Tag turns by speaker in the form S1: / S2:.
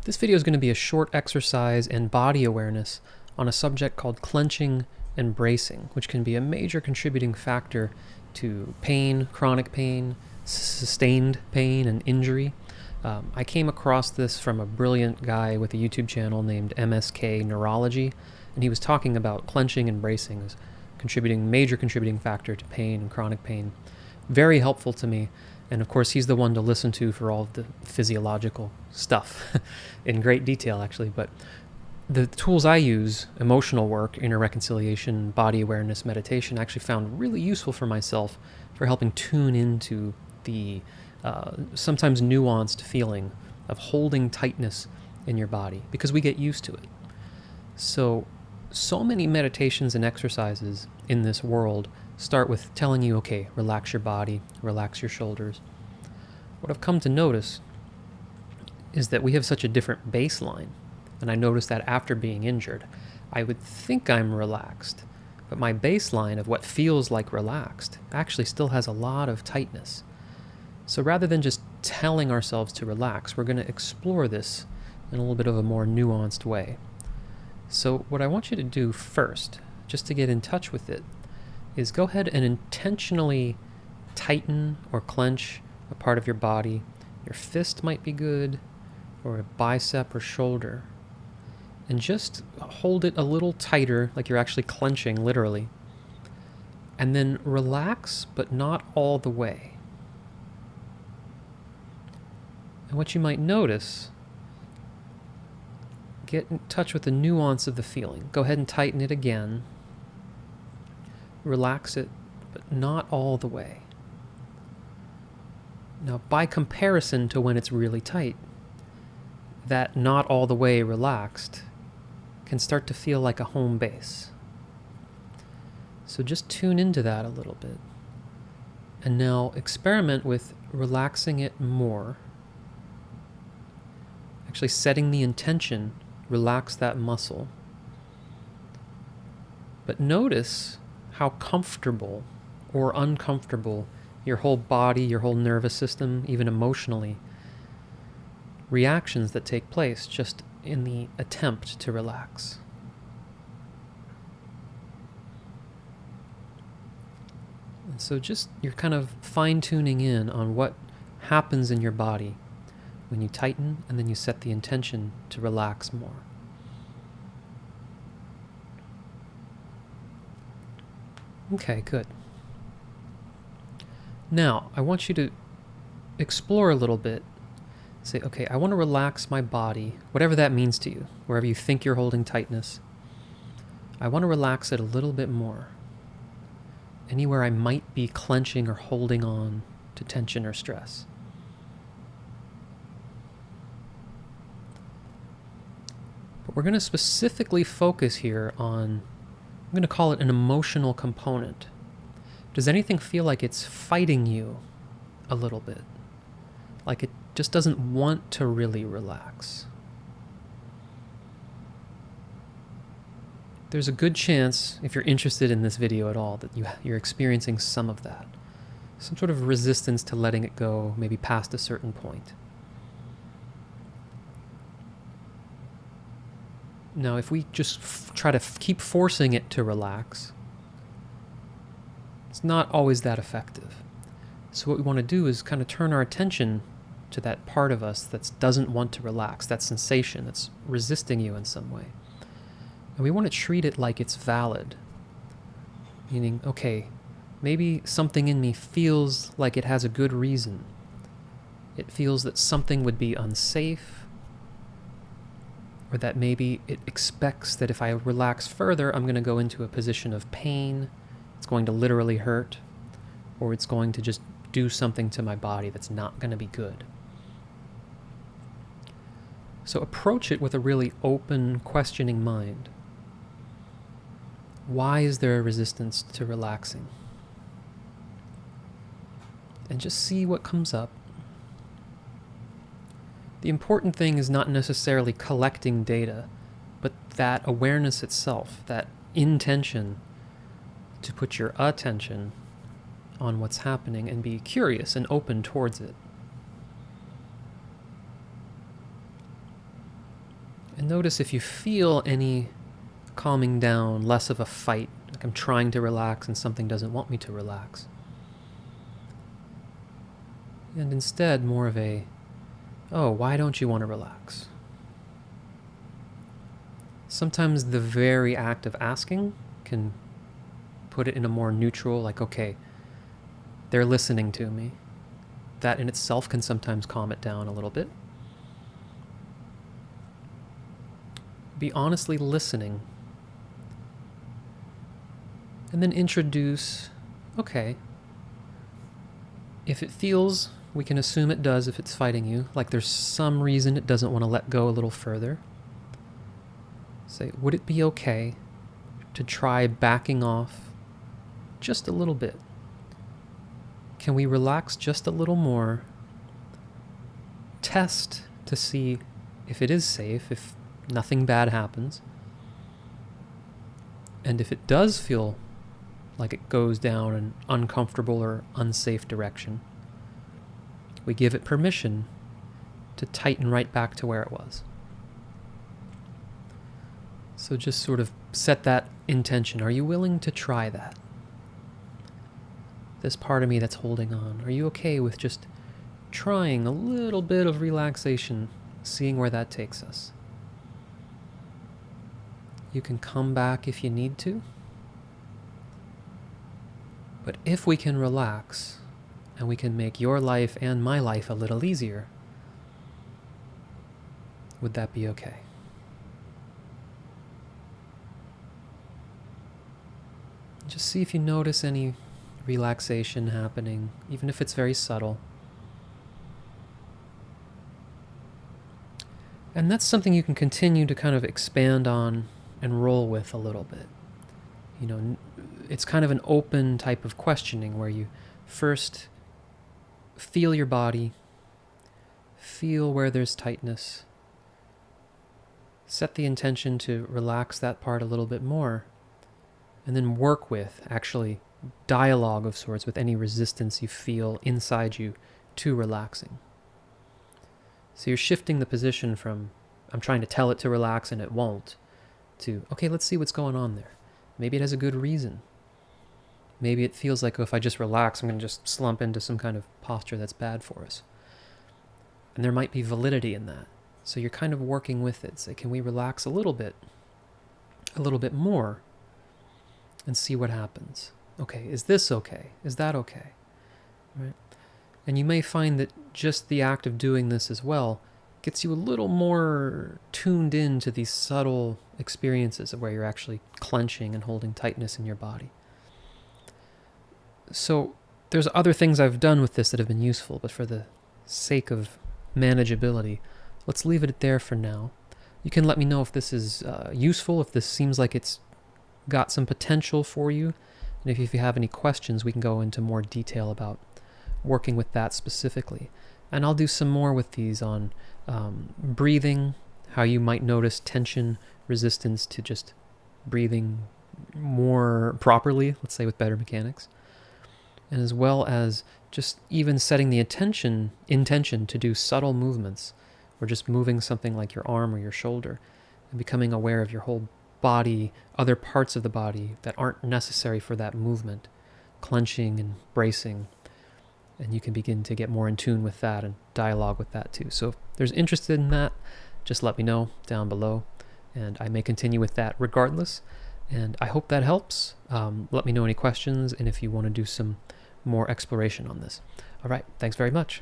S1: This video is going to be a short exercise and body awareness on a subject called clenching and bracing, which can be a major contributing factor to pain, chronic pain, sustained pain, and injury. I came across this from a brilliant guy with a YouTube channel named MSK Neurology, and he was talking about clenching and bracing as major contributing factor to pain and chronic pain. Very helpful to me. And of course, he's the one to listen to for all of the physiological stuff in great detail, actually. But the tools I use, emotional work, inner reconciliation, body awareness, meditation, I actually found really useful for myself for helping tune into the sometimes nuanced feeling of holding tightness in your body, because we get used to it. So many meditations and exercises in this world start with telling you, okay, relax your body, relax your shoulders. What I've come to notice is that we have such a different baseline, and I noticed that after being injured. I would think I'm relaxed, but my baseline of what feels like relaxed actually still has a lot of tightness. So rather than just telling ourselves to relax, we're going to explore this in a little bit of a more nuanced way. So what I want you to do first, just to get in touch with it, is go ahead and intentionally tighten or clench a part of your body. Your fist might be good, or a bicep or shoulder. And just hold it a little tighter, like you're actually clenching, literally. And then relax, but not all the way. And what you might notice, get in touch with the nuance of the feeling. Go ahead and tighten it again. Relax it, but not all the way. Now, by comparison to when it's really tight, that not all the way relaxed can start to feel like a home base. So just tune into that a little bit. And now experiment with relaxing it more. Actually setting the intention, relax that muscle. But notice how comfortable or uncomfortable your whole body, your whole nervous system, even emotionally, reactions that take place just in the attempt to relax. And so just you're kind of fine-tuning in on what happens in your body when you tighten and then you set the intention to relax more. Okay, good. Now, I want you to explore a little bit. Say, okay, I want to relax my body, whatever that means to you, wherever you think you're holding tightness. I want to relax it a little bit more. Anywhere I might be clenching or holding on to tension or stress. But we're going to specifically focus here on, I'm going to call it an emotional component. Does anything feel like it's fighting you a little bit? Like it just doesn't want to really relax? There's a good chance, if you're interested in this video at all, that you're experiencing some of that. Some sort of resistance to letting it go, maybe past a certain point. Now, if we just try to keep forcing it to relax, it's not always that effective. So what we want to do is kind of turn our attention to that part of us that doesn't want to relax, that sensation that's resisting you in some way. And we want to treat it like it's valid. Meaning, okay, maybe something in me feels like it has a good reason. It feels that something would be unsafe, or that maybe it expects that if I relax further, I'm going to go into a position of pain. It's going to literally hurt, or it's going to just do something to my body that's not going to be good. So approach it with a really open, questioning mind. Why is there a resistance to relaxing? And just see what comes up. The important thing is not necessarily collecting data, but that awareness itself, that intention to put your attention on what's happening and be curious and open towards it. And notice if you feel any calming down, less of a fight, like I'm trying to relax and something doesn't want me to relax. And instead, more of a, oh, why don't you want to relax? Sometimes the very act of asking can put it in a more neutral, like, okay, they're listening to me. That in itself can sometimes calm it down a little bit. Be honestly listening. And then introduce, okay, if it feels, we can assume it does if it's fighting you, like there's some reason it doesn't want to let go a little further. Say, would it be okay to try backing off just a little bit? Can we relax just a little more? Test to see if it is safe, if nothing bad happens. And if it does feel like it goes down an uncomfortable or unsafe direction, we give it permission to tighten right back to where it was. So just sort of set that intention. Are you willing to try that? This part of me that's holding on, are you okay with just trying a little bit of relaxation, seeing where that takes us? You can come back if you need to. But if we can relax, and we can make your life and my life a little easier, would that be okay? Just see if you notice any relaxation happening, even if it's very subtle. And that's something you can continue to kind of expand on and roll with a little bit. You know, it's kind of an open type of questioning where you first feel your body, feel where there's tightness, set the intention to relax that part a little bit more, and then work with, actually, dialogue of sorts with any resistance you feel inside you to relaxing. So you're shifting the position from, I'm trying to tell it to relax and it won't, to, okay, let's see what's going on there. Maybe it has a good reason. Maybe it feels like, oh, if I just relax, I'm going to just slump into some kind of posture that's bad for us. And there might be validity in that. So you're kind of working with it. Say, can we relax a little bit more, and see what happens? Okay, is this okay? Is that okay? Right? And you may find that just the act of doing this as well gets you a little more tuned in to these subtle experiences of where you're actually clenching and holding tightness in your body. So there's other things I've done with this that have been useful, but for the sake of manageability, let's leave it there for now. You can let me know if this is useful, if this seems like it's got some potential for you, and if you have any questions, we can go into more detail about working with that specifically. And I'll do some more with these on breathing, how you might notice tension, resistance to just breathing more properly, let's say with better mechanics, and as well as just even setting the intention to do subtle movements, or just moving something like your arm or your shoulder, and becoming aware of your whole body, other parts of the body that aren't necessary for that movement, clenching and bracing. And you can begin to get more in tune with that and dialogue with that too. So if there's interest in that, just let me know down below, and I may continue with that regardless. And I hope that helps. Let me know any questions, and if you want to do some more exploration on this. All right, thanks very much.